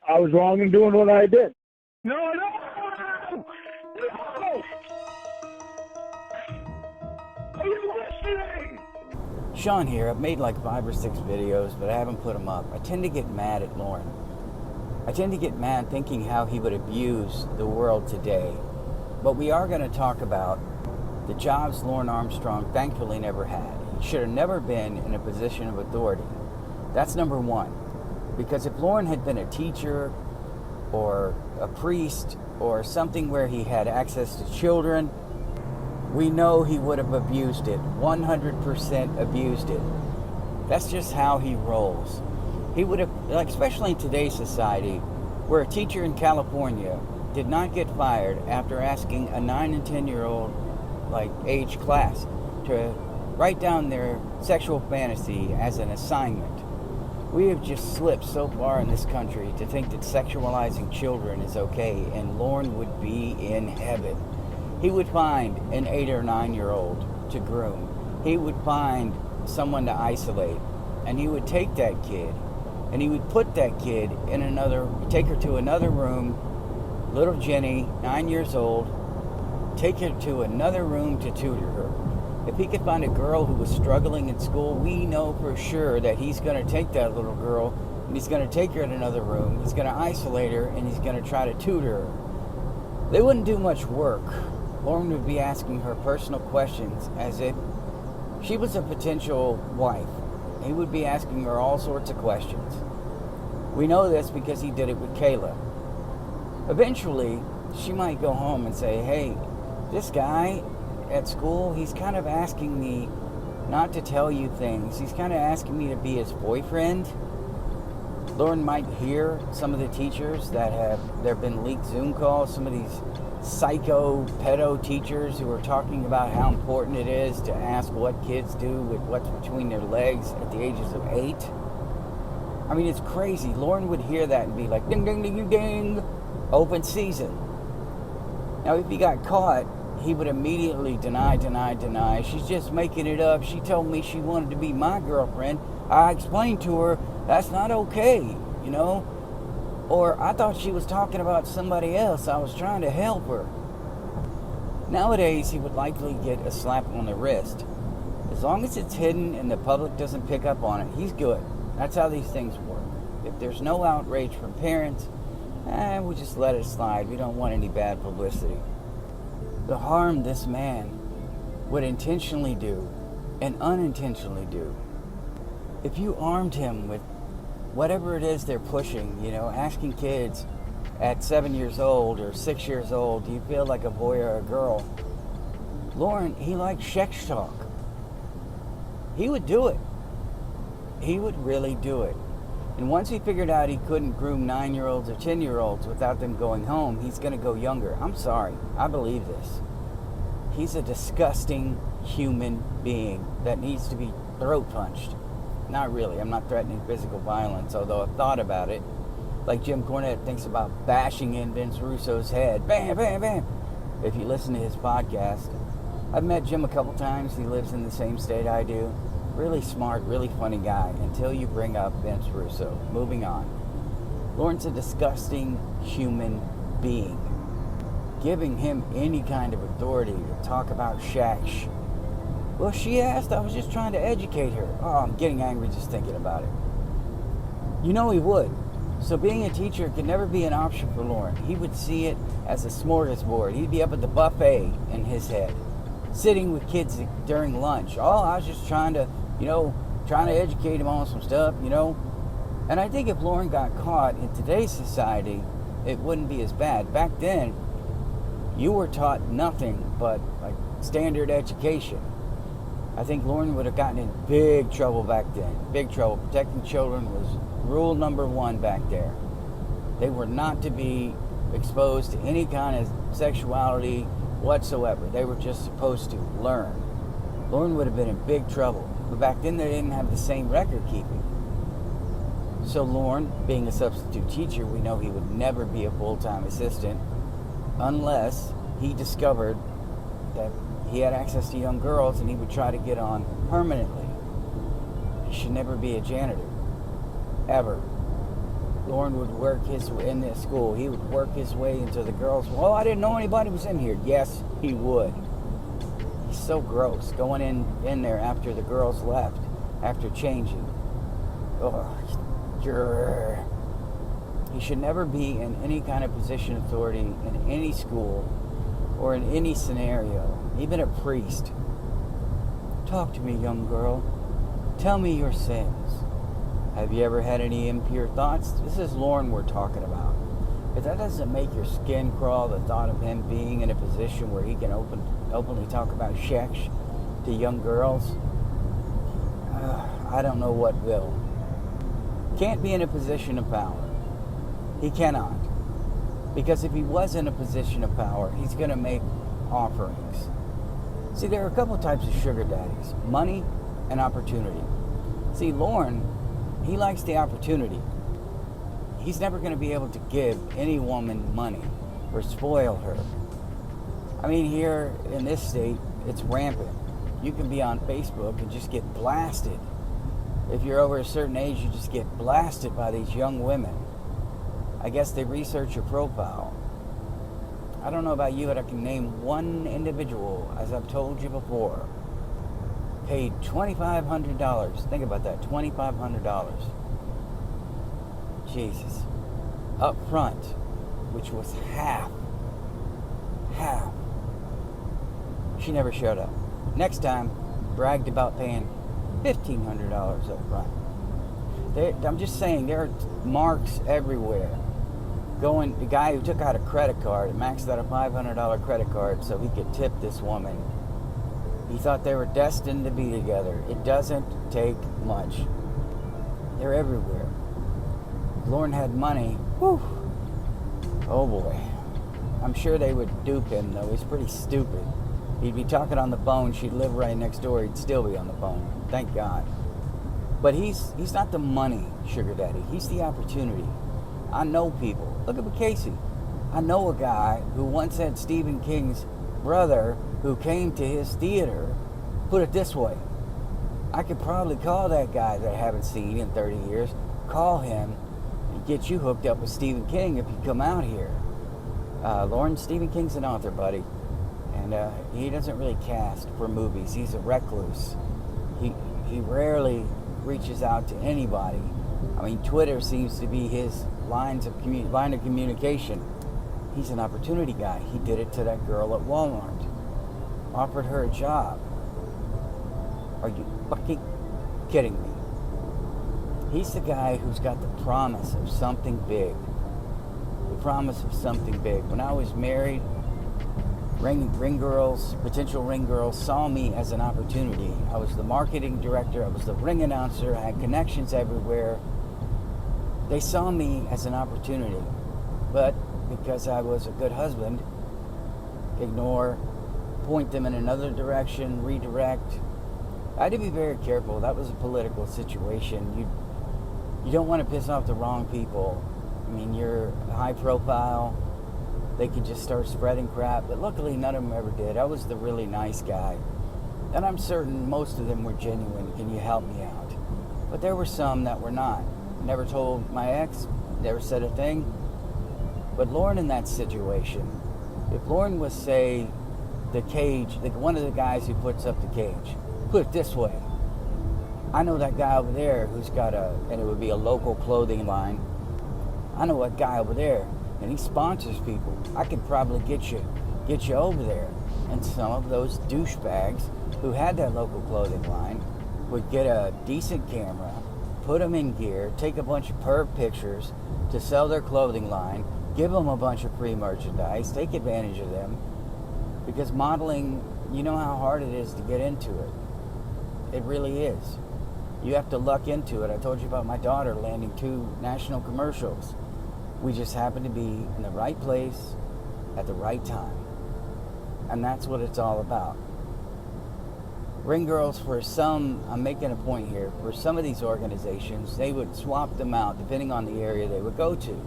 I was wrong in doing what I did. No! Are you listening? Sean here. I've made like 5 or 6 videos, but I haven't put them up. I tend to get mad at Lorne. I tend to get mad thinking how he would abuse the world today. But we are going to talk about the jobs Lorne Armstrong thankfully never had. He should have never been in a position of authority. That's number one. Because if Lorne had been a teacher or a priest or something where he had access to children, we know he would have abused it, 100% abused it. That's just how he rolls. He would have, like, especially in today's society, where a teacher in California did not get fired after asking a 9 and 10-year-old, like, age class to write down their sexual fantasy as an assignment. We have just slipped so far in this country to think that sexualizing children is okay, and Lorne would be in heaven. He would find an 8 or 9-year-old to groom. He would find someone to isolate, and he would take that kid, and he would put that kid in take her to another room, little Jenny, 9 years old, take her to another room to tutor her. If he could find a girl who was struggling in school, we know for sure that he's going to take that little girl and he's going to take her in another room. He's going to isolate her and he's going to try to tutor her. They wouldn't do much work. Lorne would be asking her personal questions as if she was a potential wife. He would be asking her all sorts of questions. We know this because he did it with Kayla. Eventually, she might go home and say, hey, this guy at school, he's kind of asking me not to tell you things. He's kind of asking me to be his boyfriend. Lorne might hear some of the teachers that there have been leaked Zoom calls, some of these psycho pedo teachers who are talking about how important it is to ask what kids do with what's between their legs at the ages of 8. I mean, it's crazy. Lorne would hear that and be like, ding, ding, ding, ding, ding, open season. Now, if he got caught, he would immediately deny. She's just making it up. She told me she wanted to be my girlfriend. I explained to her that's not okay, you know? Or I thought she was talking about somebody else. I was trying to help her. Nowadays, he would likely get a slap on the wrist. As long as it's hidden and the public doesn't pick up on it, he's good. That's how these things work. If there's no outrage from parents, we just let it slide. We don't want any bad publicity. The harm this man would intentionally do and unintentionally do. If you armed him with whatever it is they're pushing, you know, asking kids at 7 years old or 6 years old, do you feel like a boy or a girl? Lorne, he likes sex talk. He would do it. He would really do it. And once he figured out he couldn't groom 9-year-olds or 10-year-olds without them going home, he's going to go younger. I'm sorry. I believe this. He's a disgusting human being that needs to be throat punched. Not really. I'm not threatening physical violence, although I've thought about it. Like Jim Cornette thinks about bashing in Vince Russo's head. Bam, bam, bam. If you listen to his podcast. I've met Jim a couple times. He lives in the same state I do. Really smart, really funny guy, until you bring up Vince Russo. Moving on. Lorne's a disgusting human being. Giving him any kind of authority to talk about Shaq. Well, she asked. I was just trying to educate her. Oh, I'm getting angry just thinking about it. You know he would. So being a teacher could never be an option for Lorne. He would see it as a smorgasbord. He'd be up at the buffet in his head, sitting with kids during lunch. Oh, I was just trying to educate him on some stuff, you know. And I think if Lorne got caught in today's society, it wouldn't be as bad. Back then, you were taught nothing but like standard education. I think Lorne would have gotten in big trouble back then. Big trouble. Protecting children was rule number 1 back there. They were not to be exposed to any kind of sexuality whatsoever. They were just supposed to learn. Lorne would have been in big trouble. But back then they didn't have the same record keeping. So Lorne, being a substitute teacher, we know he would never be a full-time assistant unless he discovered that he had access to young girls and he would try to get on permanently. He should never be a janitor. Ever. Lorne would work his way in this school. He would work his way into the girls. Well, I didn't know anybody was in here. Yes, he would. He's so gross. Going in there after the girls left, after changing. Oh, he should never be in any kind of position of authority in any school or in any scenario, even a priest. Talk to me, young girl. Tell me your sins. Have you ever had any impure thoughts? This is Lorne we're talking about. If that doesn't make your skin crawl, the thought of him being in a position where he can openly talk about sex to young girls, I don't know what will. Can't be in a position of power. He cannot. Because if he was in a position of power, he's going to make offerings. See, there are a couple types of sugar daddies. Money and opportunity. See, Lorne, he likes the opportunity. He's never going to be able to give any woman money or spoil her. I mean, here in this state, it's rampant. You can be on Facebook and just get blasted. If you're over a certain age, you just get blasted by these young women. I guess they research your profile. I don't know about you, but I can name one individual, as I've told you before, paid $2,500. Think about that, $2,500. Jesus. Up front, which was half. She never showed up. Next time, bragged about paying $1,500 up front. I'm just saying, there are marks everywhere. The guy who took out a credit card and maxed out a $500 credit card so he could tip this woman. He thought they were destined to be together. It doesn't take much. They're everywhere. Lorne had money. Whew. Oh boy. I'm sure they would dupe him, though. He's pretty stupid. He'd be talking on the phone. She'd live right next door. He'd still be on the phone. Thank God. But he's not the money sugar daddy. He's the opportunity. I know people. Look at Casey. I know a guy who once had Stephen King's brother who came to his theater. Put it this way. I could probably call that guy that I haven't seen in 30 years. Call him and get you hooked up with Stephen King if you come out here. Lorne, Stephen King's an author, buddy. And he doesn't really cast for movies. He's a recluse. He rarely reaches out to anybody. I mean, Twitter seems to be his line of communication. He's an opportunity guy. He did it to that girl at Walmart. Offered her a job. Are you fucking kidding me? He's the guy who's got the promise of something big. The promise of something big. When I was married, potential ring girls saw me as an opportunity. I was the marketing director. I was the ring announcer. I had connections everywhere. They saw me as an opportunity. But because I was a good husband, ignore, point them in another direction, redirect. I had to be very careful. That was a political situation. You don't want to piss off the wrong people. I mean, you're high profile. They could just start spreading crap. But luckily, none of them ever did. I was the really nice guy. And I'm certain most of them were genuine. Can you help me out? But there were some that were not. Never told my ex. Never said a thing. But Lorne in that situation, if Lorne was, say, the cage, one of the guys who puts up the cage, put it this way. I know that guy over there who's got and it would be a local clothing line. I know that guy over there, and he sponsors people. I could probably get you over there. And some of those douchebags who had that local clothing line would get a decent camera, put them in gear, take a bunch of perv pictures to sell their clothing line, give them a bunch of free merchandise, take advantage of them. Because modeling, you know how hard it is to get into it. It really is. You have to luck into it. I told you about my daughter landing 2 national commercials. We just happened to be in the right place at the right time. And that's what it's all about. Ring girls, for some, I'm making a point here, for some of these organizations, they would swap them out depending on the area they would go to.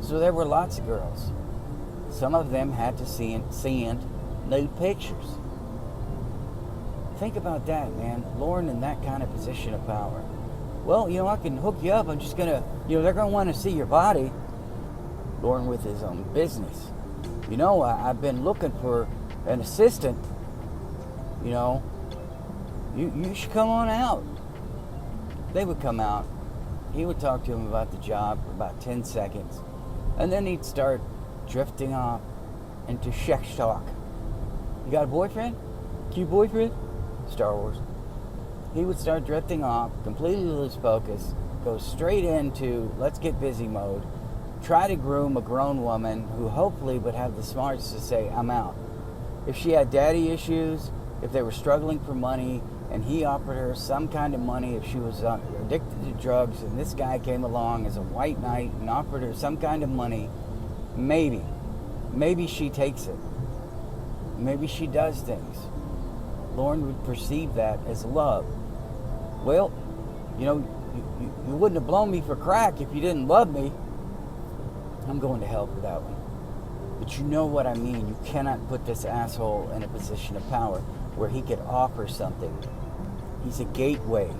So there were lots of girls. Some of them had to send nude pictures. Think about that, man. Lorne in that kind of position of power. Well, I can hook you up. I'm just gonna, they're gonna want to see your body. Lorne with his own business. I've been looking for an assistant. You should come on out. They would come out. He would talk to him about the job for about 10 seconds. And then he'd start drifting off into sex talk. You got a boyfriend? Cute boyfriend? Star Wars. He would start drifting off, completely lose focus, go straight into let's get busy mode, try to groom a grown woman who hopefully would have the smarts to say, I'm out. If she had daddy issues, if they were struggling for money, and he offered her some kind of money, if she was addicted to drugs, and this guy came along as a white knight and offered her some kind of money, maybe she takes it. Maybe she does things. Lorne would perceive that as love. Well, you wouldn't have blown me for crack if you didn't love me. I'm going to hell for that one. But you know what I mean. You cannot put this asshole in a position of power where he could offer something. He's a gateway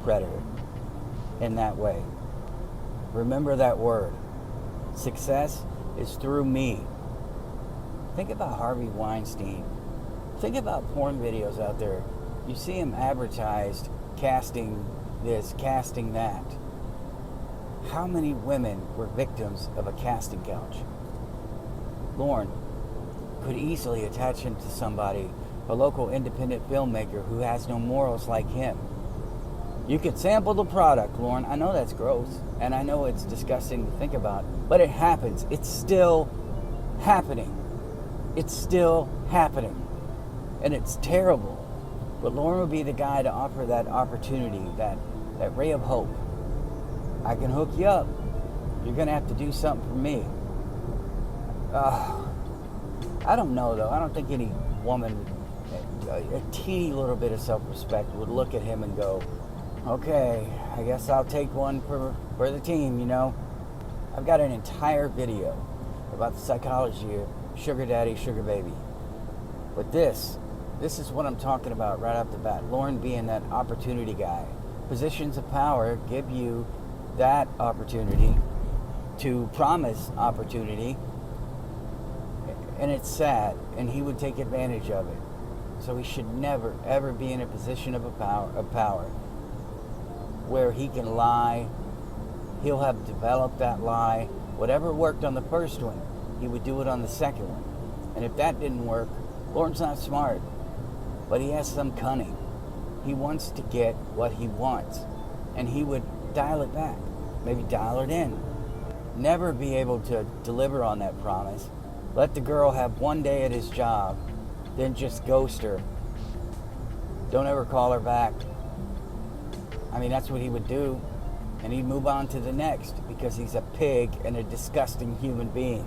predator in that way. Remember that word. Success is through me. Think about Harvey Weinstein. Think about porn videos out there. You see him advertised casting this, casting that. How many women were victims of a casting couch? Lorne could easily attach him to somebody, a local independent filmmaker who has no morals like him. You could sample the product, Lorne. I know that's gross, and I know it's disgusting to think about, but it happens. It's still happening. It's still happening. And it's terrible. But Lorne would be the guy to offer that opportunity, that ray of hope. I can hook you up. You're going to have to do something for me. I don't know, though. I don't think any woman, a teeny little bit of self-respect, would look at him and go, okay, I guess I'll take one for the team, I've got an entire video about the psychology of sugar daddy, sugar baby. But this is what I'm talking about right off the bat. Lorne being that opportunity guy. Positions of power give you that opportunity to promise opportunity, and it's sad, and he would take advantage of it. So he should never, ever be in a position of power where he can lie. He'll have developed that lie. Whatever worked on the first one, he would do it on the second one. And if that didn't work, Lorne's not smart, but he has some cunning. He wants to get what he wants, and he would dial it back, maybe dial it in. Never be able to deliver on that promise. Let the girl have one day at his job, then just ghost her. Don't ever call her back. I mean, that's what he would do, and he'd move on to the next because he's a pig and a disgusting human being.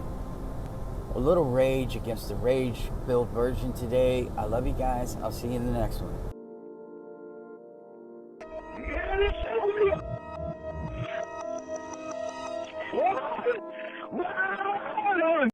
A little rage against the rage-filled version today. I love you guys. I'll see you in the next one. Yeah,